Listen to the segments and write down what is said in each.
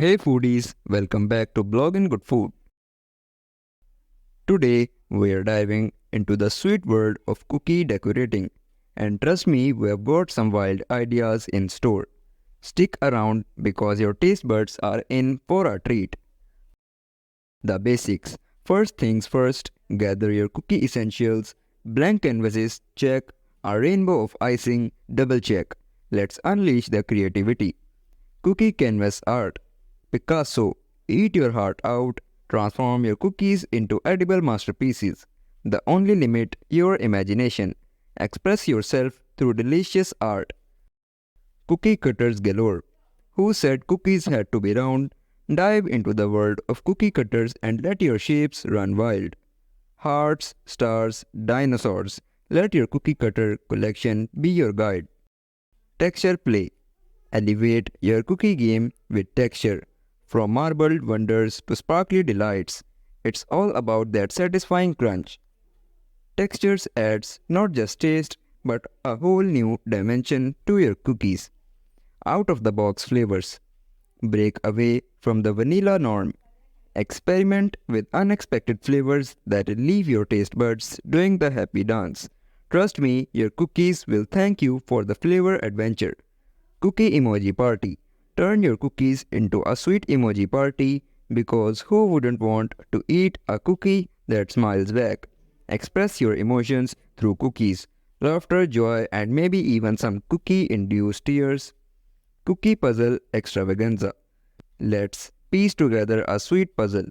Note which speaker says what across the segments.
Speaker 1: Hey foodies, welcome back to Bloggin Good Food. Today we are diving into the sweet world of cookie decorating. And trust me, we have got some wild ideas in store. Stick around because your taste buds are in for a treat. The basics. First things first, gather your cookie essentials. Blank canvases, check. A rainbow of icing, double check. Let's unleash the creativity. Cookie canvas art. Picasso, eat your heart out, transform your cookies into edible masterpieces. The only limit, your imagination. Express yourself through delicious art. Cookie cutters galore. Who said cookies had to be round? Dive into the world of cookie cutters and let your shapes run wild. Hearts, stars, dinosaurs. Let your cookie cutter collection be your guide. Texture play. Elevate your cookie game with texture. From marbled wonders to sparkly delights, it's all about that satisfying crunch. Textures adds not just taste but a whole new dimension to your cookies. Out-of-the-box flavors. Break away from the vanilla norm. Experiment with unexpected flavors that leave your taste buds doing the happy dance. Trust me, your cookies will thank you for the flavor adventure. Cookie emoji party. Turn your cookies into a sweet emoji party because who wouldn't want to eat a cookie that smiles back? Express your emotions through cookies, laughter, joy, and maybe even some cookie-induced tears. Cookie puzzle extravaganza. Let's piece together a sweet puzzle.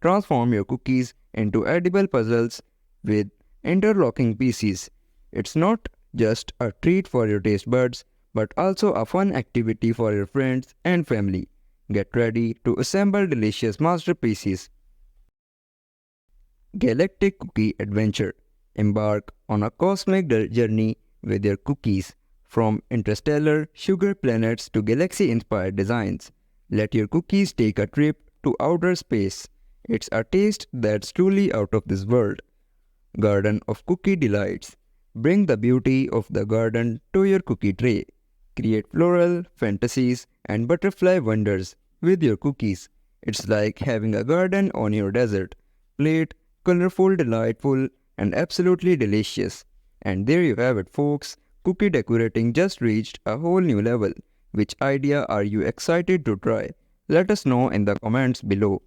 Speaker 1: Transform your cookies into edible puzzles with interlocking pieces. It's not just a treat for your taste buds, but also a fun activity for your friends and family. Get ready to assemble delicious masterpieces. Galactic Cookie Adventure. Embark on a cosmic journey with your cookies, from interstellar sugar planets to galaxy-inspired designs. Let your cookies take a trip to outer space. It's a taste that's truly out of this world. Garden of Cookie Delights. Bring the beauty of the garden to your cookie tray. Create floral fantasies and butterfly wonders with your cookies. It's like having a garden on your desert plate, colorful, delightful, and absolutely delicious. And there you have it, folks. Cookie decorating just reached a whole new level. Which idea are you excited to try? Let us know in the comments below.